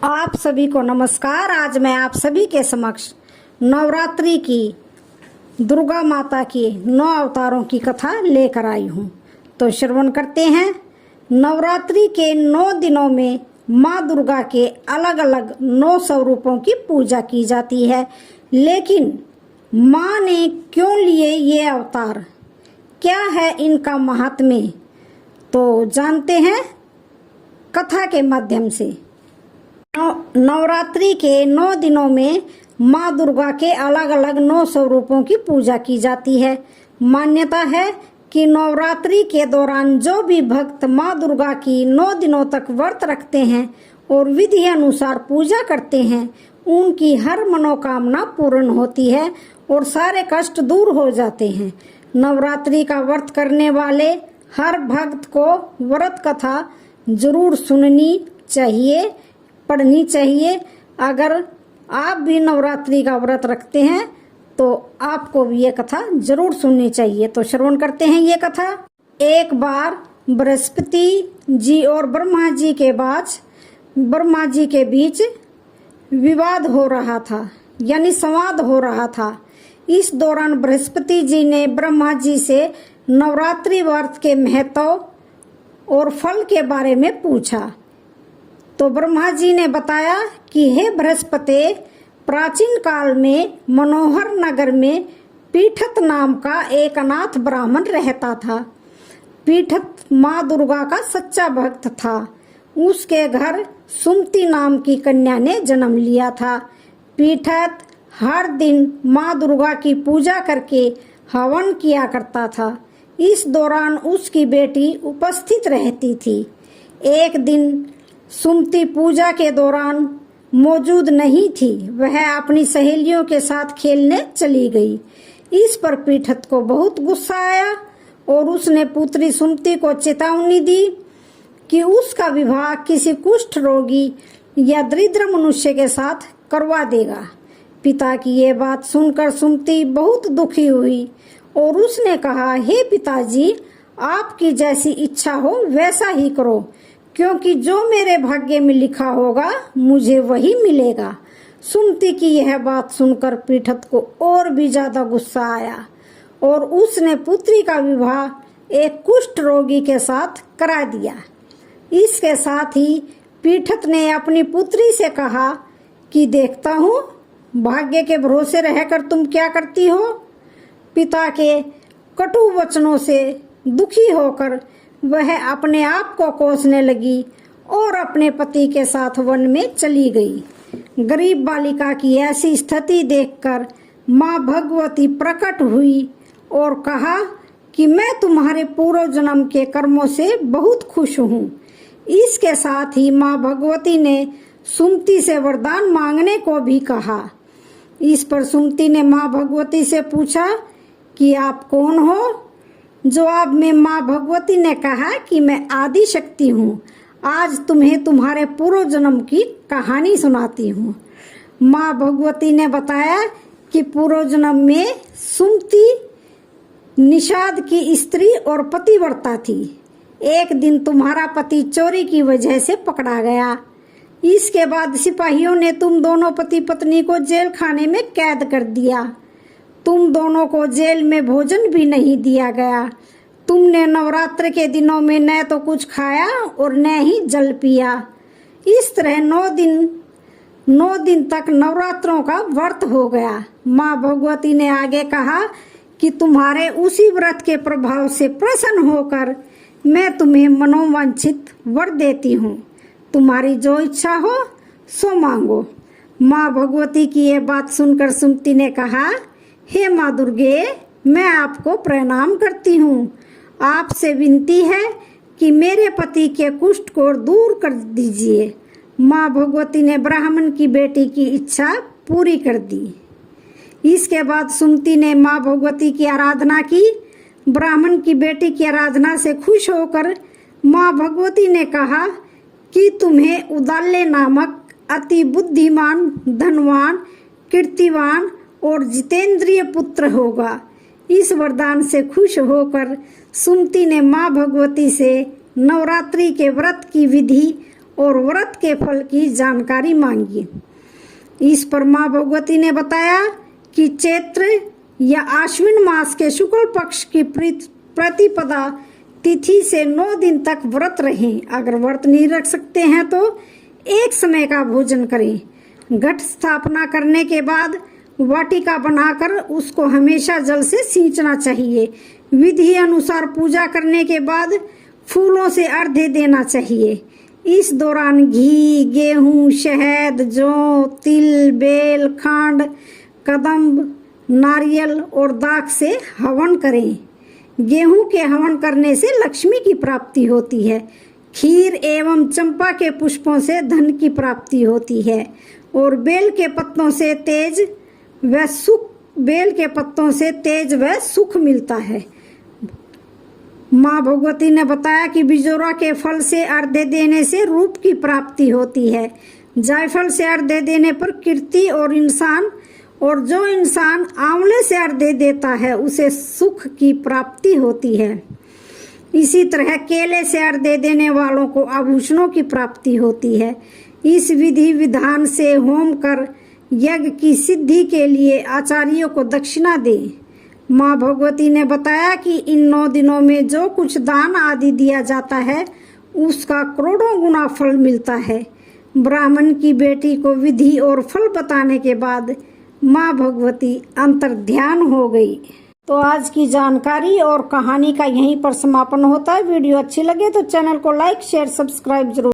आप सभी को नमस्कार। आज मैं आप सभी के समक्ष नवरात्रि की दुर्गा माता की 9 अवतारों की कथा लेकर आई हूँ। तो श्रवण करते हैं। नवरात्रि के 9 दिनों में माँ दुर्गा के अलग अलग 9 स्वरूपों की पूजा की जाती है, लेकिन माँ ने क्यों लिए ये अवतार, क्या है इनका महात्म्य, तो जानते हैं कथा के माध्यम से। नवरात्रि के 9 दिनों में माँ दुर्गा के अलग अलग 9 स्वरूपों की पूजा की जाती है। मान्यता है कि नवरात्रि के दौरान जो भी भक्त माँ दुर्गा की 9 दिनों तक व्रत रखते हैं और विधि अनुसार पूजा करते हैं, उनकी हर मनोकामना पूर्ण होती है और सारे कष्ट दूर हो जाते हैं। नवरात्रि का व्रत करने वाले हर भक्त को व्रत कथा जरूर सुननी चाहिए, पढ़नी चाहिए। अगर आप भी नवरात्रि का व्रत रखते हैं तो आपको भी ये कथा जरूर सुननी चाहिए। तो श्रवण करते हैं ये कथा। एक बार बृहस्पति जी और ब्रह्मा जी के बीच विवाद हो रहा था, यानी संवाद हो रहा था। इस दौरान बृहस्पति जी ने ब्रह्मा जी से नवरात्रि व्रत के महत्व और फल के बारे में पूछा। तो ब्रह्मा जी ने बताया कि हे बृहस्पति, प्राचीन काल में मनोहर नगर में पीठत नाम का एक अनाथ ब्राह्मण रहता था। पीठत माँ दुर्गा का सच्चा भक्त था। उसके घर सुमति नाम की कन्या ने जन्म लिया था। पीठत हर दिन माँ दुर्गा की पूजा करके हवन किया करता था। इस दौरान उसकी बेटी उपस्थित रहती थी। एक दिन सुमति पूजा के दौरान मौजूद नहीं थी, वह अपनी सहेलियों के साथ खेलने चली गई। इस पर पीठत को बहुत गुस्सा आया और उसने पुत्री सुमति को चेतावनी दी कि उसका विवाह किसी कुष्ठ रोगी या दरिद्र मनुष्य के साथ करवा देगा। पिता की ये बात सुनकर सुमति बहुत दुखी हुई और उसने कहा, हे पिताजी, आपकी जैसी इच्छा हो वैसा ही करो, क्योंकि जो मेरे भाग्य में लिखा होगा मुझे वही मिलेगा। सुमति की यह बात सुनकर पीठत को और भी ज्यादा गुस्सा आया और उसने पुत्री का विवाह एक कुष्ठ रोगी के साथ करा दिया। इसके साथ ही पीठत ने अपनी पुत्री से कहा कि देखता हूँ भाग्य के भरोसे रहकर तुम क्या करती हो। पिता के कटु वचनों से दुखी होकर वह अपने आप को कोसने लगी और अपने पति के साथ वन में चली गई। गरीब बालिका की ऐसी स्थिति देखकर माँ भगवती प्रकट हुई और कहा कि मैं तुम्हारे पूर्व जन्म के कर्मों से बहुत खुश हूँ। इसके साथ ही माँ भगवती ने सुमति से वरदान मांगने को भी कहा। इस पर सुमति ने माँ भगवती से पूछा कि आप कौन हो। जवाब में माँ भगवती ने कहा कि मैं आदि शक्ति हूँ। आज तुम्हें तुम्हारे पूर्व जन्म की कहानी सुनाती हूँ। माँ भगवती ने बताया कि पूर्व जन्म में सुमति निषाद की स्त्री और पतिव्रता थी। एक दिन तुम्हारा पति चोरी की वजह से पकड़ा गया। इसके बाद सिपाहियों ने तुम दोनों पति पत्नी को जेल खाने में कैद कर दिया। तुम दोनों को जेल में भोजन भी नहीं दिया गया। तुमने नवरात्र के दिनों में न तो कुछ खाया और न ही जल पिया। इस तरह 9 दिन तक नवरात्रों का व्रत हो गया। माँ भगवती ने आगे कहा कि तुम्हारे उसी व्रत के प्रभाव से प्रसन्न होकर मैं तुम्हें मनोवांछित वर देती हूँ। तुम्हारी जो इच्छा हो सो मांगो। माँ भगवती की ये बात सुनकर सुमति ने कहा, हे माँ दुर्गे, मैं आपको प्रणाम करती हूँ। आपसे विनती है कि मेरे पति के कुष्ठ को दूर कर दीजिए। माँ भगवती ने ब्राह्मण की बेटी की इच्छा पूरी कर दी। इसके बाद सुमति ने माँ भगवती की आराधना की। ब्राह्मण की बेटी की आराधना से खुश होकर माँ भगवती ने कहा कि तुम्हें उदाल्य नामक अति बुद्धिमान, धनवान, कीर्तिवान और जितेंद्रिय पुत्र होगा। इस वरदान से खुश होकर सुमति ने माँ भगवती से नवरात्रि के व्रत की विधि और व्रत के फल की जानकारी मांगी। इस पर माँ भगवती ने बताया कि चैत्र या आश्विन मास के शुक्ल पक्ष की प्रतिपदा तिथि से 9 दिन तक व्रत रहें। अगर व्रत नहीं रख सकते हैं तो एक समय का भोजन करें। घट स्थापना करने के बाद वाटिका बनाकर उसको हमेशा जल से सींचना चाहिए। विधि अनुसार पूजा करने के बाद फूलों से अर्घ्य देना चाहिए। इस दौरान घी, गेहूं, शहद, जौ, तिल, बेल, खंड, कदम्ब, नारियल और दाख से हवन करें। गेहूं के हवन करने से लक्ष्मी की प्राप्ति होती है। खीर एवं चंपा के पुष्पों से धन की प्राप्ति होती है और बेल के पत्तों से तेज व सुख मिलता है। माँ भगवती ने बताया कि बिजोरा के फल से अर्घ्य देने से रूप की प्राप्ति होती है। जायफल से अर्घ्य देने पर कीर्ति और जो इंसान आंवले से अर्घ्य देता है उसे सुख की प्राप्ति होती है। इसी तरह केले से अर्घ्य देने वालों को आभूषणों की प्राप्ति होती है। इस विधि विधान से होम कर यज्ञ की सिद्धि के लिए आचार्यों को दक्षिणा दें। माँ भगवती ने बताया कि इन 9 दिनों में जो कुछ दान आदि दिया जाता है उसका करोड़ों गुना फल मिलता है। ब्राह्मण की बेटी को विधि और फल बताने के बाद माँ भगवती अंतर्ध्यान हो गई। तो आज की जानकारी और कहानी का यहीं पर समापन होता है। वीडियो अच्छी लगे तो चैनल को लाइक, शेयर, सब्सक्राइब जरूर।